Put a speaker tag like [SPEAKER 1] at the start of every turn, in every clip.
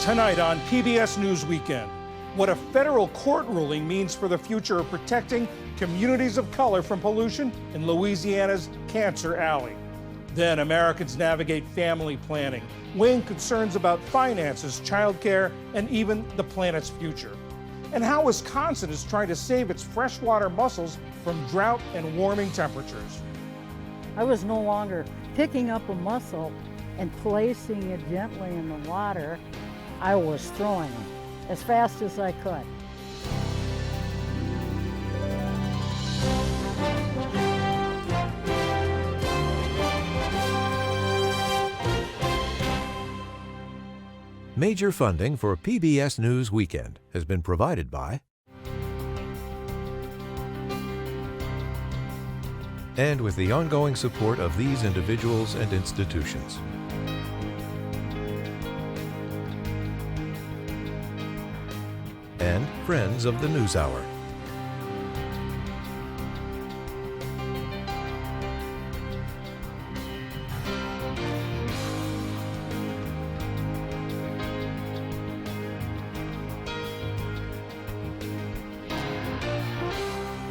[SPEAKER 1] Tonight on PBS News Weekend, what a federal court ruling means for the future of protecting communities of color from pollution in Louisiana's Cancer Alley. Then Americans navigate family planning, weighing concerns about finances, childcare, and even the planet's future. And how Wisconsin is trying to save its freshwater mussels from drought and warming temperatures.
[SPEAKER 2] I was no longer picking up a mussel and placing it gently in the water. I was throwing them as fast as I could.
[SPEAKER 3] Major funding for PBS News Weekend has been provided by and with the ongoing support of these individuals and institutions. And friends of the NewsHour.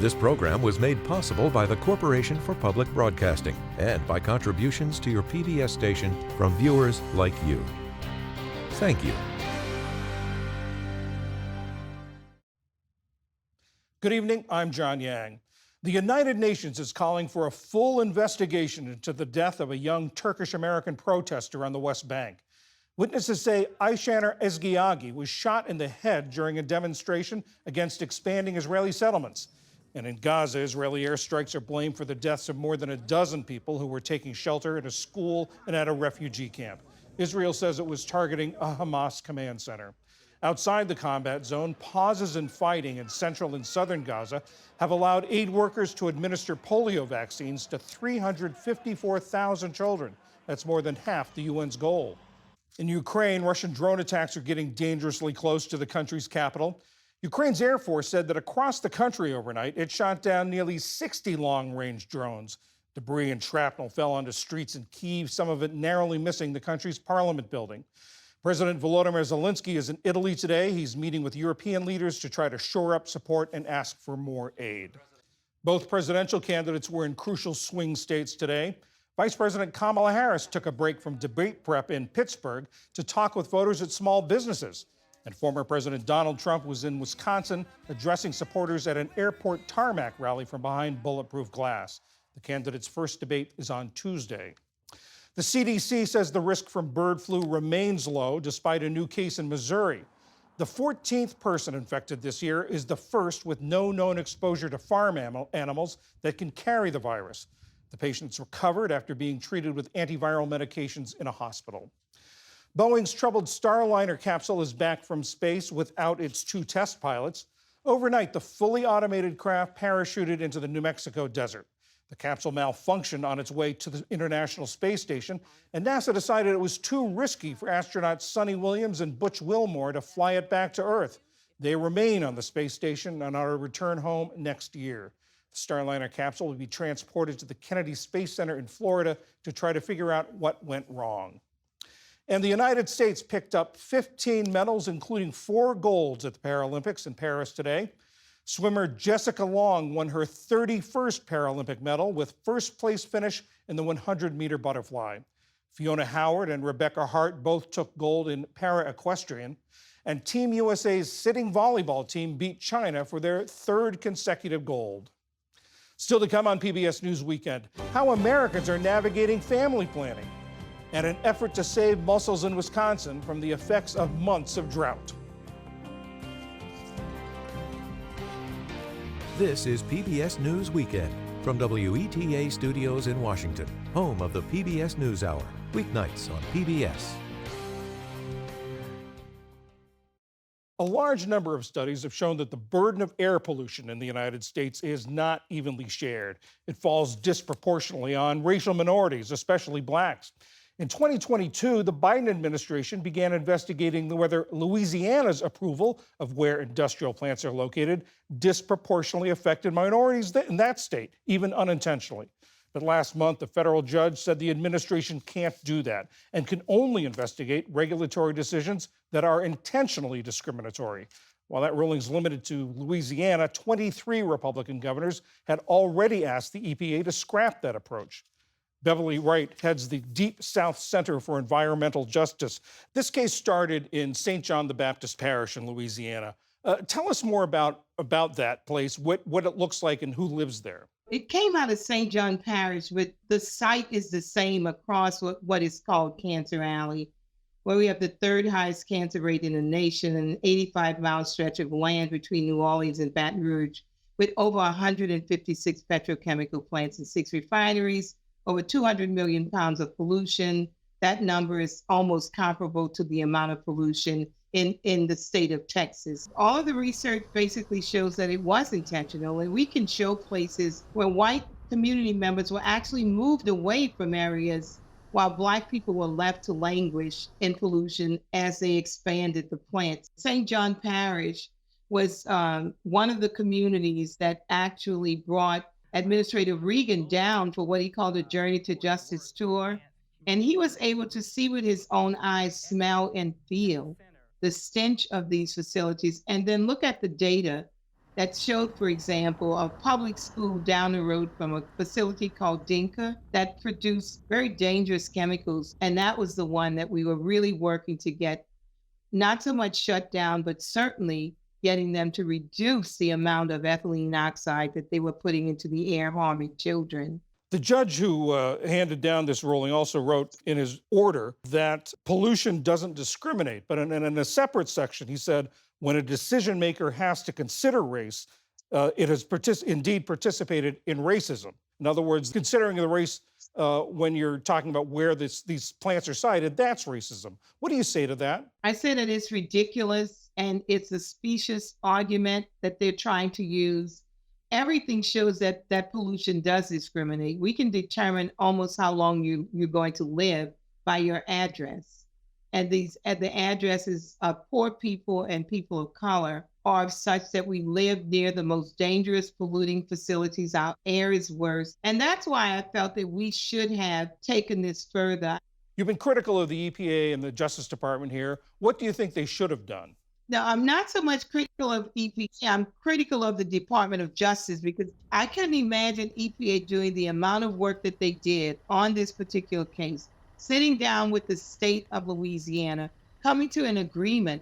[SPEAKER 3] This program was made possible by the Corporation for Public Broadcasting and by contributions to your PBS station from viewers like you. Thank you.
[SPEAKER 1] Good evening, I'm John Yang. The United Nations is calling for a full investigation into the death of a young Turkish-American protester on the West Bank. Witnesses say Ayşenur Ezgiagi was shot in the head during a demonstration against expanding Israeli settlements. And in Gaza, Israeli airstrikes are blamed for the deaths of more than a dozen people who were taking shelter at a school and at a refugee camp. Israel says it was targeting a Hamas command center. Outside the combat zone, pauses in fighting in central and southern Gaza have allowed aid workers to administer polio vaccines to 354,000 children. That's more than half the UN's goal. In Ukraine, Russian drone attacks are getting dangerously close to the country's capital. Ukraine's Air Force said that across the country overnight, it shot down nearly 60 long-range drones. Debris and shrapnel fell onto streets in Kyiv, some of it narrowly missing the country's parliament building. President Volodymyr Zelensky is in Italy today. He's meeting with European leaders to try to shore up support and ask for more aid. Both presidential candidates were in crucial swing states today. Vice President Kamala Harris took a break from debate prep in Pittsburgh to talk with voters at small businesses. And former President Donald Trump was in Wisconsin addressing supporters at an airport tarmac rally from behind bulletproof glass. The candidate's first debate is on Tuesday. The CDC says the risk from bird flu remains low despite a new case in Missouri. The 14th person infected this year is the first with no known exposure to farm animals that can carry the virus. The patient's recovered after being treated with antiviral medications in a hospital. Boeing's troubled Starliner capsule is back from space without its two test pilots. Overnight, the fully automated craft parachuted into the New Mexico desert. The capsule malfunctioned on its way to the International Space Station, and NASA decided it was too risky for astronauts Sonny Williams and Butch Wilmore to fly it back to Earth. They remain on the space station and are to return home next year. The Starliner capsule will be transported to the Kennedy Space Center in Florida to try to figure out what went wrong. And the United States picked up 15 medals, including 4 golds at the Paralympics in Paris today. Swimmer Jessica Long won her 31st Paralympic medal with first-place finish in the 100-meter butterfly. Fiona Howard and Rebecca Hart both took gold in para-equestrian. And Team USA's sitting volleyball team beat China for their 3rd consecutive gold. Still to come on PBS News Weekend, how Americans are navigating family planning, and an effort to save mussels in Wisconsin from the effects of months of drought.
[SPEAKER 3] This is PBS News Weekend from WETA Studios in Washington, home of the PBS NewsHour, weeknights on PBS.
[SPEAKER 1] A large number of studies have shown that the burden of air pollution in the United States is not evenly shared. It falls disproportionately on racial minorities, especially blacks. In 2022, the Biden administration began investigating whether Louisiana's approval of where industrial plants are located disproportionately affected minorities in that state, even unintentionally. But last month, a federal judge said the administration can't do that and can only investigate regulatory decisions that are intentionally discriminatory. While that ruling is limited to Louisiana, 23 Republican governors had already asked the EPA to scrap that approach. Beverly Wright heads the Deep South Center for Environmental Justice. This case started in St. John the Baptist Parish in Louisiana. Tell us more about that place, what it looks like and who lives there.
[SPEAKER 4] It came out of St. John Parish, but the site is the same across what is called Cancer Alley, where we have the third highest cancer rate in the nation, an 85-mile stretch of land between New Orleans and Baton Rouge, with over 156 petrochemical plants and 6 refineries, over 200 million pounds of pollution. That number is almost comparable to the amount of pollution in the state of Texas. All of the research basically shows that it was intentional, and we can show places where white community members were actually moved away from areas while Black people were left to languish in pollution as they expanded the plants. St. John Parish was one of the communities that actually brought Administrator Reagan down for what he called a Journey to Justice tour. And he was able to see with his own eyes, smell, and feel the stench of these facilities, and then look at the data that showed, for example, a public school down the road from a facility called Dinka that produced very dangerous chemicals. And that was the one that we were really working to get not so much shut down, but certainly getting them to reduce the amount of ethylene oxide that they were putting into the air, harming children.
[SPEAKER 1] The judge who handed down this ruling also wrote in his order that pollution doesn't discriminate. But in a separate section, he said, when a decision maker has to consider race, it has indeed participated in racism. In other words, considering the race when you're talking about where these plants are sited, that's racism. What do you say to that?
[SPEAKER 4] I say that it's ridiculous and it's a specious argument that they're trying to use. Everything shows that pollution does discriminate. We can determine almost how long you're going to live by your address. And the addresses of poor people and people of color are such that we live near the most dangerous polluting facilities. Our air is worse. And that's why I felt that we should have taken this further.
[SPEAKER 1] You've been critical of the EPA and the Justice Department here. What do you think they should have done?
[SPEAKER 4] Now, I'm not so much critical of EPA. I'm critical of the Department of Justice because I couldn't imagine EPA doing the amount of work that they did on this particular case, sitting down with the state of Louisiana, coming to an agreement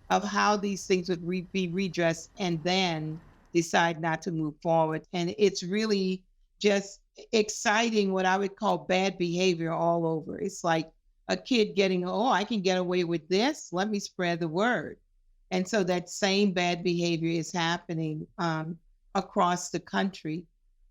[SPEAKER 4] of how these things would be redressed, and then decide not to move forward. And it's really just exciting what I would call bad behavior all over. It's like a kid getting, oh, I can get away with this. Let me spread the word. And so that same bad behavior is happening across the country,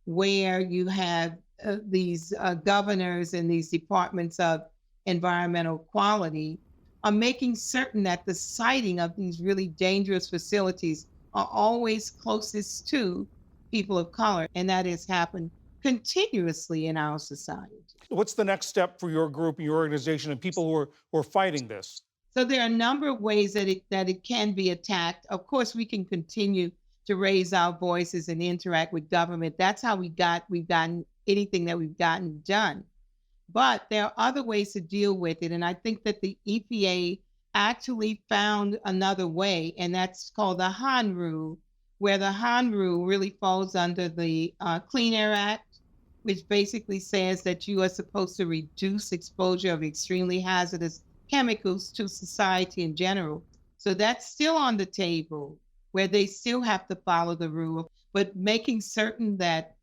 [SPEAKER 4] where you have these governors and these departments of environmental quality are making certain that the siting of these really dangerous facilities are always closest to people of color. And that has happened continuously in our society.
[SPEAKER 1] What's the next step for your group, your organization, and people who are fighting this?
[SPEAKER 4] So there are a number of ways that it can be attacked. Of course, we can continue to raise our voices and interact with government. That's how we've gotten anything that we've gotten done. But there are other ways to deal with it. And I think that the EPA actually found another way, and that's called the Hahn Rule, where the Hahn Rule really falls under the Clean Air Act, which basically says that you are supposed to reduce exposure of extremely hazardous chemicals to society in general. So that's still on the table, where they still have to follow the rule, but making certain that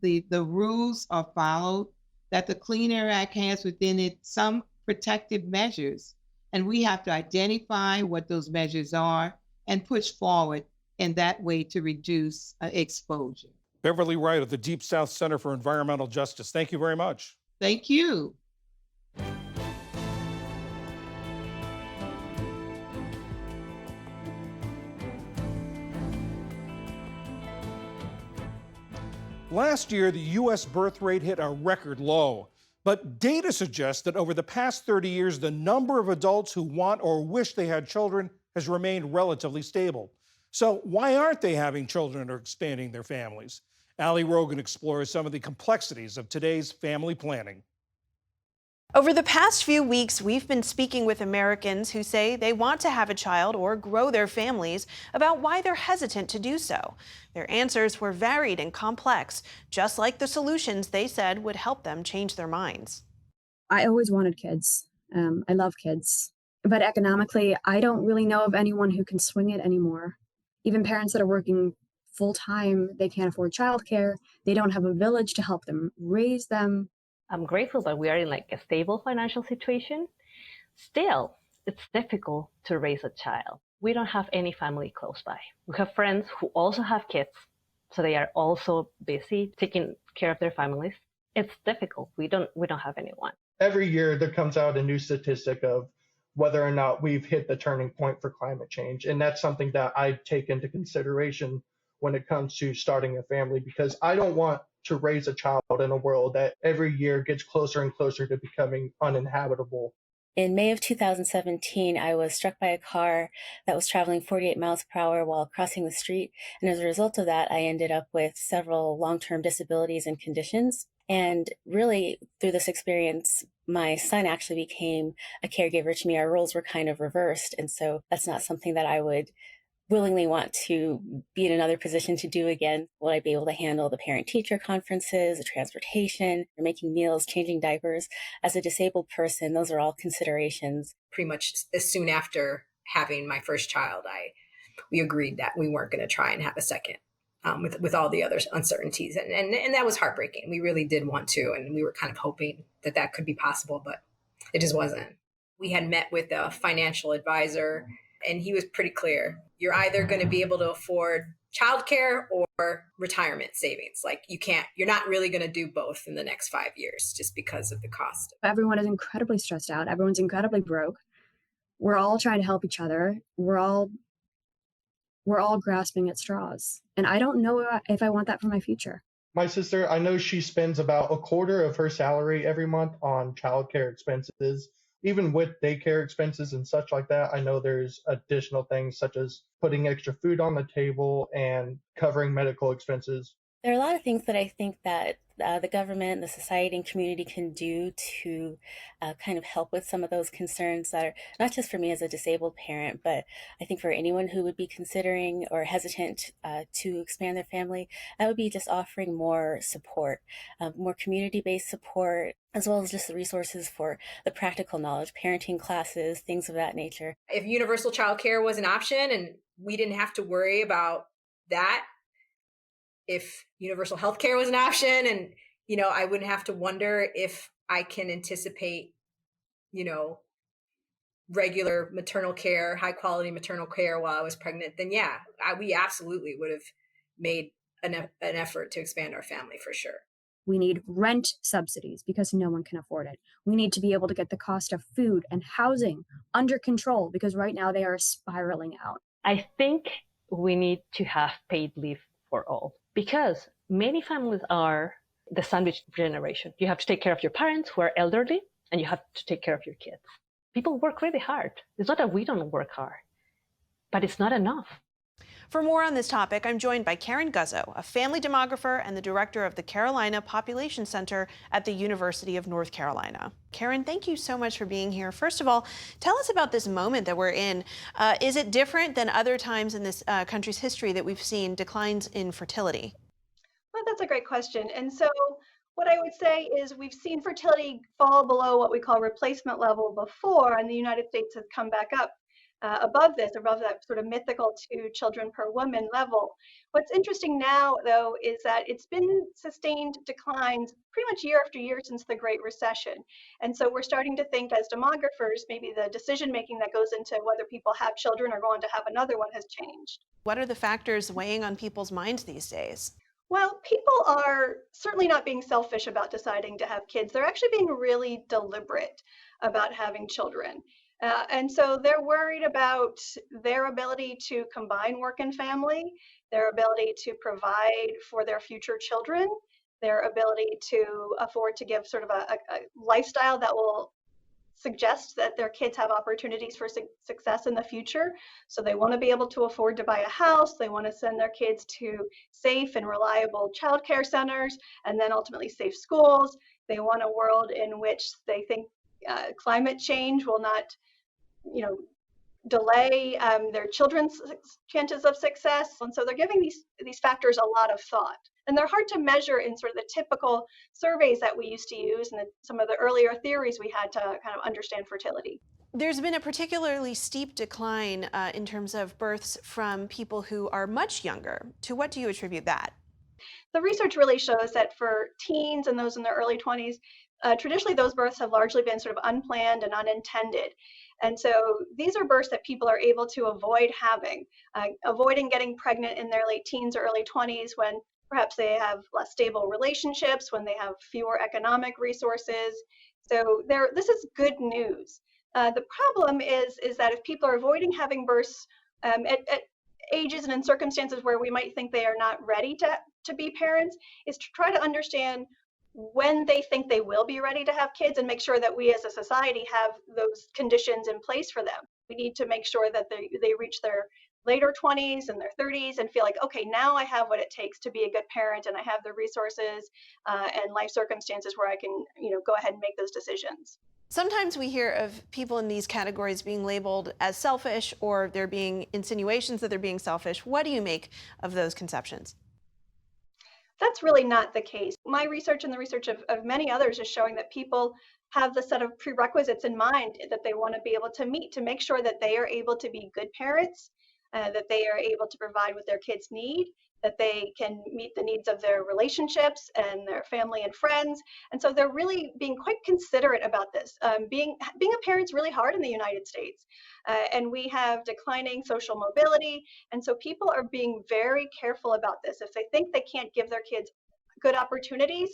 [SPEAKER 4] the rules are followed, that the Clean Air Act has within it some protective measures. And we have to identify what those measures are and push forward in that way to reduce exposure.
[SPEAKER 1] Beverly Wright of the Deep South Center for Environmental Justice, thank you very much.
[SPEAKER 4] Thank you.
[SPEAKER 1] Last year, the U.S. birth rate hit a record low. But data suggests that over the past 30 years, the number of adults who want or wish they had children has remained relatively stable. So why aren't they having children or expanding their families? Ali Rogan explores some of the complexities of today's family planning.
[SPEAKER 5] Over the past few weeks, we've been speaking with Americans who say they want to have a child or grow their families about why they're hesitant to do so. Their answers were varied and complex, just like the solutions they said would help them change their minds.
[SPEAKER 6] I always wanted kids. I love kids. But economically, I don't really know of anyone who can swing it anymore. Even parents that are working full time, they can't afford childcare. They don't have a village to help them raise them.
[SPEAKER 7] I'm grateful that we are in a stable financial situation. Still, it's difficult to raise a child. We don't have any family close by. We have friends who also have kids, so they are also busy taking care of their families. It's difficult. We don't have anyone.
[SPEAKER 8] Every year there comes out a new statistic of whether or not we've hit the turning point for climate change. And that's something that I take into consideration when it comes to starting a family, because I don't want to raise a child in a world that every year gets closer and closer to becoming uninhabitable.
[SPEAKER 9] In May of 2017, I was struck by a car that was traveling 48 miles per hour while crossing the street. And as a result of that, I ended up with several long-term disabilities and conditions. And really, through this experience, my son actually became a caregiver to me. Our roles were kind of reversed. And so that's not something that I would willingly want to be in another position to do again. Will I be able to handle the parent-teacher conferences, the transportation, making meals, changing diapers? As a disabled person, those are all considerations.
[SPEAKER 10] Pretty much as soon after having my first child, we agreed that we weren't going to try and have a second with all the other uncertainties. And that was heartbreaking. We really did want to, and we were kind of hoping that could be possible, but it just wasn't. We had met with a financial advisor, and he was pretty clear. You're either going to be able to afford childcare or retirement savings. Like you're not really going to do both in the next 5 years just because of the cost.
[SPEAKER 6] Everyone is incredibly stressed out. Everyone's incredibly broke. We're all trying to help each other. We're all grasping at straws. And I don't know if I want that for my future.
[SPEAKER 8] My sister, I know she spends about a quarter of her salary every month on childcare expenses. Even with daycare expenses and such like that, I know there's additional things such as putting extra food on the table and covering medical expenses.
[SPEAKER 9] There are a lot of things that I think that the government, the society, and community can do to kind of help with some of those concerns that are not just for me as a disabled parent, but I think for anyone who would be considering or hesitant to expand their family. That would be just offering more support, more community-based support, as well as just the resources for the practical knowledge, parenting classes, things of that nature.
[SPEAKER 10] If universal childcare was an option and we didn't have to worry about that, if universal healthcare was an option and, I wouldn't have to wonder if I can anticipate, regular maternal care, high quality maternal care while I was pregnant, then we absolutely would have made an effort to expand our family for sure.
[SPEAKER 6] We need rent subsidies because no one can afford it. We need to be able to get the cost of food and housing under control because right now they are spiraling out.
[SPEAKER 7] I think we need to have paid leave for all, because many families are the sandwich generation. You have to take care of your parents who are elderly, and you have to take care of your kids. People work really hard. It's not that we don't work hard, but it's not enough.
[SPEAKER 5] For more on this topic, I'm joined by Karen Guzzo, a family demographer and the director of the Carolina Population Center at the University of North Carolina. Karen, thank you so much for being here. First of all, tell us about this moment that we're in. Is it different than other times in this country's history that we've seen declines in fertility?
[SPEAKER 11] Well, that's a great question. And so what I would say is we've seen fertility fall below what we call replacement level before, and the United States has come back up above that sort of mythical 2 children per woman level. What's interesting now, though, is that it's been sustained declines pretty much year after year since the Great Recession. And so we're starting to think as demographers, maybe the decision making that goes into whether people have children or go on to have another one has changed.
[SPEAKER 5] What are the factors weighing on people's minds these days?
[SPEAKER 11] Well, people are certainly not being selfish about deciding to have kids. They're actually being really deliberate about having children. And so they're worried about their ability to combine work and family, their ability to provide for their future children, their ability to afford to give sort of a lifestyle that will suggests that their kids have opportunities for success in the future. So they want to be able to afford to buy a house. They want to send their kids to safe and reliable childcare centers, and then ultimately safe schools. They want a world in which they think climate change will not, delay their children's chances of success. And so they're giving these factors a lot of thought. And they're hard to measure in sort of the typical surveys that we used to use and some of the earlier theories we had to kind of understand fertility.
[SPEAKER 5] There's been a particularly steep decline in terms of births from people who are much younger. To what do you attribute that?
[SPEAKER 11] The research really shows that for teens and those in their early 20s, traditionally those births have largely been sort of unplanned and unintended. And so these are births that people are able to avoid having, avoiding getting pregnant in their late teens or early 20s when perhaps they have less stable relationships, when they have fewer economic resources. So this is good news. The problem is that if people are avoiding having births at ages and in circumstances where we might think they are not ready to be parents, is to try to understand when they think they will be ready to have kids and make sure that we as a society have those conditions in place for them. We need to make sure that they reach their later 20s and their 30s and feel like, okay, now I have what it takes to be a good parent, and I have the resources and life circumstances where I can, go ahead and make those decisions.
[SPEAKER 5] Sometimes we hear of people in these categories being labeled as selfish, or there being insinuations that they're being selfish. What do you make of those conceptions?
[SPEAKER 11] That's really not the case. My research and the research of many others is showing that people have the set of prerequisites in mind that they want to be able to meet to make sure that they are able to be good parents, that they are able to provide what their kids need, that they can meet the needs of their relationships and their family and friends. And so they're really being quite considerate about this. Being a parent's really hard in the United States. And we have declining social mobility. And so people are being very careful about this. If they think they can't give their kids good opportunities,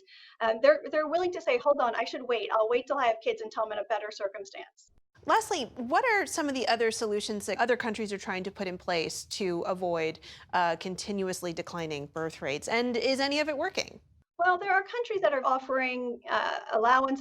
[SPEAKER 11] they're willing to say, hold on, I should wait. I'll wait till I have kids until I'm in a better circumstance.
[SPEAKER 5] Lastly, what are some of the other solutions that other countries are trying to put in place to avoid continuously declining birth rates? And is any of it working?
[SPEAKER 11] Well, there are countries that are offering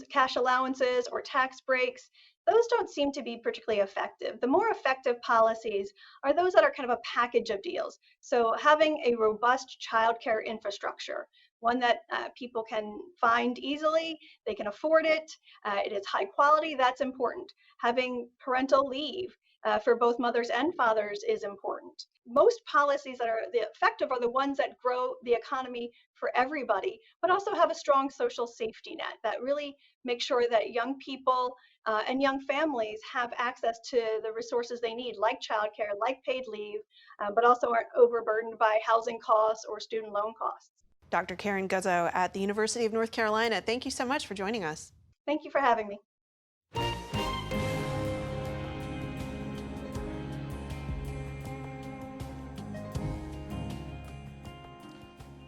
[SPEAKER 11] cash allowances or tax breaks. Those don't seem to be particularly effective. The more effective policies are those that are kind of a package of deals. So having a robust childcare infrastructure, one that people can find easily, they can afford it, it is high quality, that's important. Having parental leave for both mothers and fathers is important. Most policies that are effective are the ones that grow the economy for everybody, but also have a strong social safety net that really makes sure that young people and young families have access to the resources they need, like childcare, like paid leave, but also aren't overburdened by housing costs or student loan costs.
[SPEAKER 5] Dr. Karen Guzzo at the University of North Carolina, thank you so much for joining us.
[SPEAKER 11] Thank you for having me.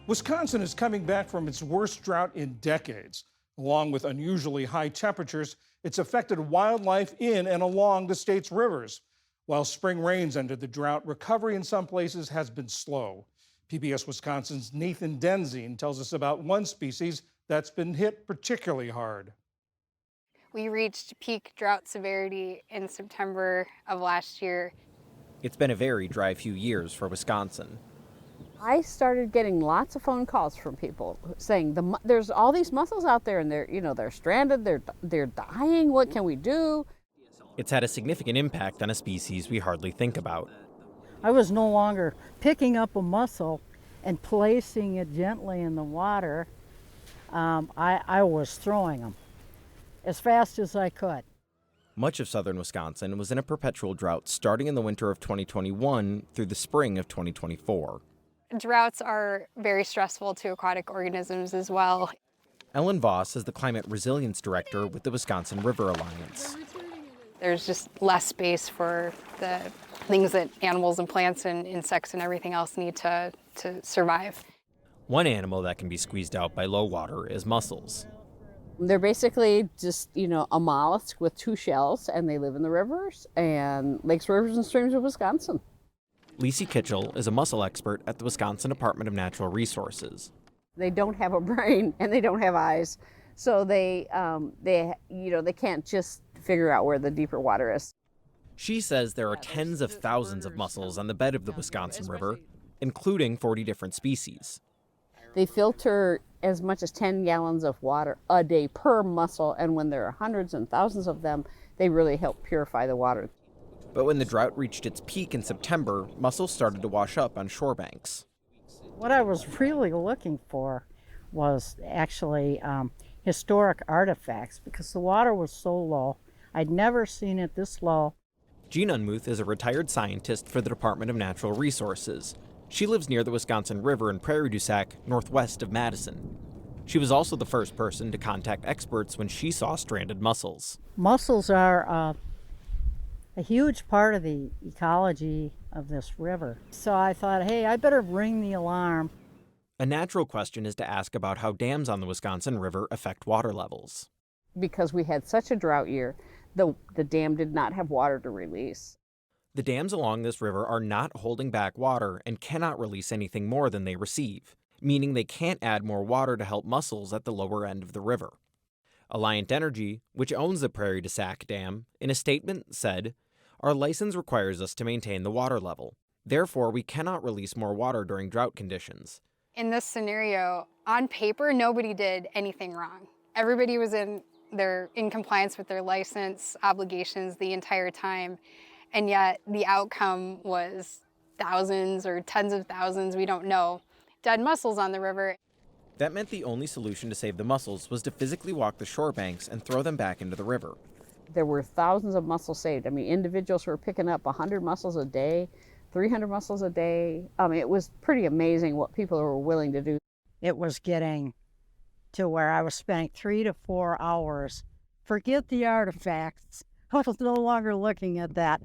[SPEAKER 1] Wisconsin is coming back from its worst drought in decades. Along with unusually high temperatures, it's affected wildlife in and along the state's rivers. While spring rains ended the drought, recovery in some places has been slow. PBS Wisconsin's Nathan Denzine tells us about one species that's been hit particularly hard.
[SPEAKER 12] We reached peak drought severity in September of last year.
[SPEAKER 13] It's been a very dry few years for Wisconsin.
[SPEAKER 2] I started getting lots of phone calls from people saying there's all these mussels out there and they're stranded, they're dying. What can we do?
[SPEAKER 13] It's had a significant impact on a species we hardly think about.
[SPEAKER 2] I was no longer picking up a mussel and placing it gently in the water. I was throwing them as fast as I could.
[SPEAKER 13] Much of southern Wisconsin was in a perpetual drought starting in the winter of 2021 through the spring of 2024.
[SPEAKER 12] Droughts are very stressful to aquatic organisms as well.
[SPEAKER 13] Ellen Voss is the Climate Resilience Director with the Wisconsin River Alliance.
[SPEAKER 12] There's just less space for the things that animals and plants and insects and everything else need to survive.
[SPEAKER 13] One animal that can be squeezed out by low water is mussels.
[SPEAKER 2] They're basically just, a mollusk with two shells, and they live in the rivers and lakes, rivers, and streams of Wisconsin.
[SPEAKER 13] Lisi Kitchell is a mussel expert at the Wisconsin Department of Natural Resources.
[SPEAKER 2] They don't have a brain and they don't have eyes, so they can't just
[SPEAKER 14] figure out where the deeper water is.
[SPEAKER 13] She says there are tens of thousands of mussels on the bed of the Wisconsin River, including 40 different species.
[SPEAKER 14] They filter as much as 10 gallons of water a day per mussel, and when there are hundreds and thousands of them, they really help purify the water.
[SPEAKER 13] But when the drought reached its peak in September, mussels started to wash up on shore banks.
[SPEAKER 2] What I was really looking for was actually historic artifacts, because the water was so low. I'd never seen it this low.
[SPEAKER 13] Jean Unmuth is a retired scientist for the Department of Natural Resources. She lives near the Wisconsin River in Prairie du Sac, northwest of Madison. She was also the first person to contact experts when she saw stranded mussels.
[SPEAKER 2] Mussels are a huge part of the ecology of this river. So I thought, hey, I better ring the alarm.
[SPEAKER 13] A natural question is to ask about how dams on the Wisconsin River affect water levels.
[SPEAKER 14] Because we had such a drought year, the dam did not have water to release.
[SPEAKER 13] The dams along this river are not holding back water and cannot release anything more than they receive, meaning they can't add more water to help mussels at the lower end of the river. Alliant Energy, which owns the Prairie du Sac Dam, in a statement said, "Our license requires us to maintain the water level. Therefore, we cannot release more water during drought conditions."
[SPEAKER 12] In this scenario, on paper, nobody did anything wrong. Everybody was in compliance with their license obligations the entire time, and yet the outcome was thousands or tens of thousands, we don't know, dead mussels on the river.
[SPEAKER 13] That meant the only solution to save the mussels was to physically walk the shore banks and throw them back into the river.
[SPEAKER 14] There were thousands of mussels saved. I mean, individuals were picking up 100 mussels a day, 300 mussels a day. It was pretty amazing what people were willing to do.
[SPEAKER 2] It was getting to where I was spending 3 to 4 hours. Forget the artifacts. I was no longer looking at that.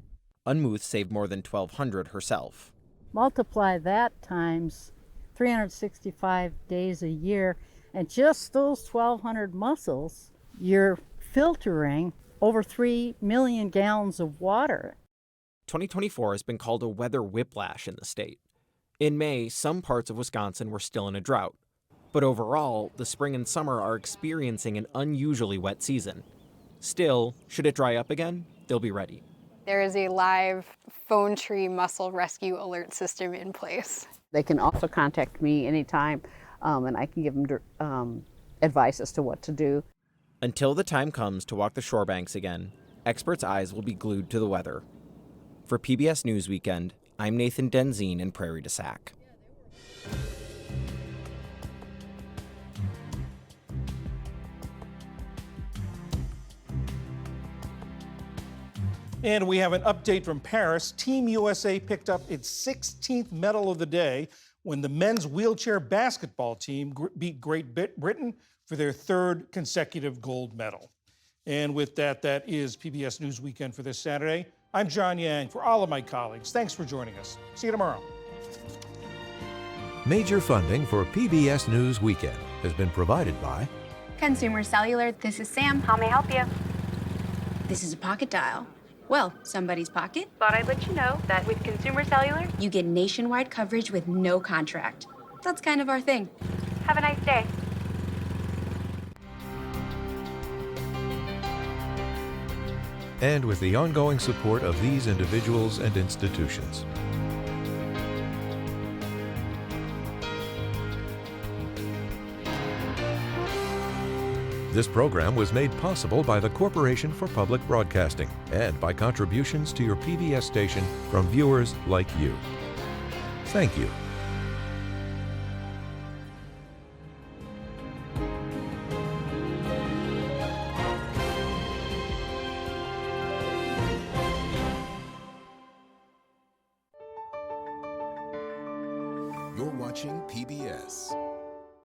[SPEAKER 13] Unmuth saved more than 1,200 herself.
[SPEAKER 2] Multiply that times 365 days a year, and just those 1,200 mussels, you're filtering over 3 million gallons of water.
[SPEAKER 13] 2024 has been called a weather whiplash in the state. In May, some parts of Wisconsin were still in a drought. But overall, the spring and summer are experiencing an unusually wet season. Still, should it dry up again, they'll be ready.
[SPEAKER 12] There is a live phone tree mussel rescue alert system in place.
[SPEAKER 14] They can also contact me anytime, and I can give them advice as to what to do.
[SPEAKER 13] Until the time comes to walk the shore banks again, experts' eyes will be glued to the weather. For PBS News Weekend, I'm Nathan Denzine in Prairie du Sac.
[SPEAKER 1] And we have an update from Paris. Team USA picked up its 16th medal of the day when the men's wheelchair basketball team beat Great Britain for their third consecutive gold medal. And with that, that is PBS News Weekend for this Saturday. I'm John Yang. For all of my colleagues, thanks for joining us. See you tomorrow.
[SPEAKER 3] Major funding for PBS News Weekend has been provided by
[SPEAKER 15] Consumer Cellular. This is Sam. How may I help you? This is a pocket dial. Well, somebody's pocket.
[SPEAKER 16] Thought I'd let you know that with Consumer Cellular,
[SPEAKER 15] You get nationwide coverage with no contract. That's kind of our thing.
[SPEAKER 16] have a nice day.
[SPEAKER 3] and with the ongoing support of these individuals and institutions. This program was made possible by the Corporation for Public Broadcasting and by contributions to your PBS station from viewers like you. Thank you.
[SPEAKER 17] You're watching PBS.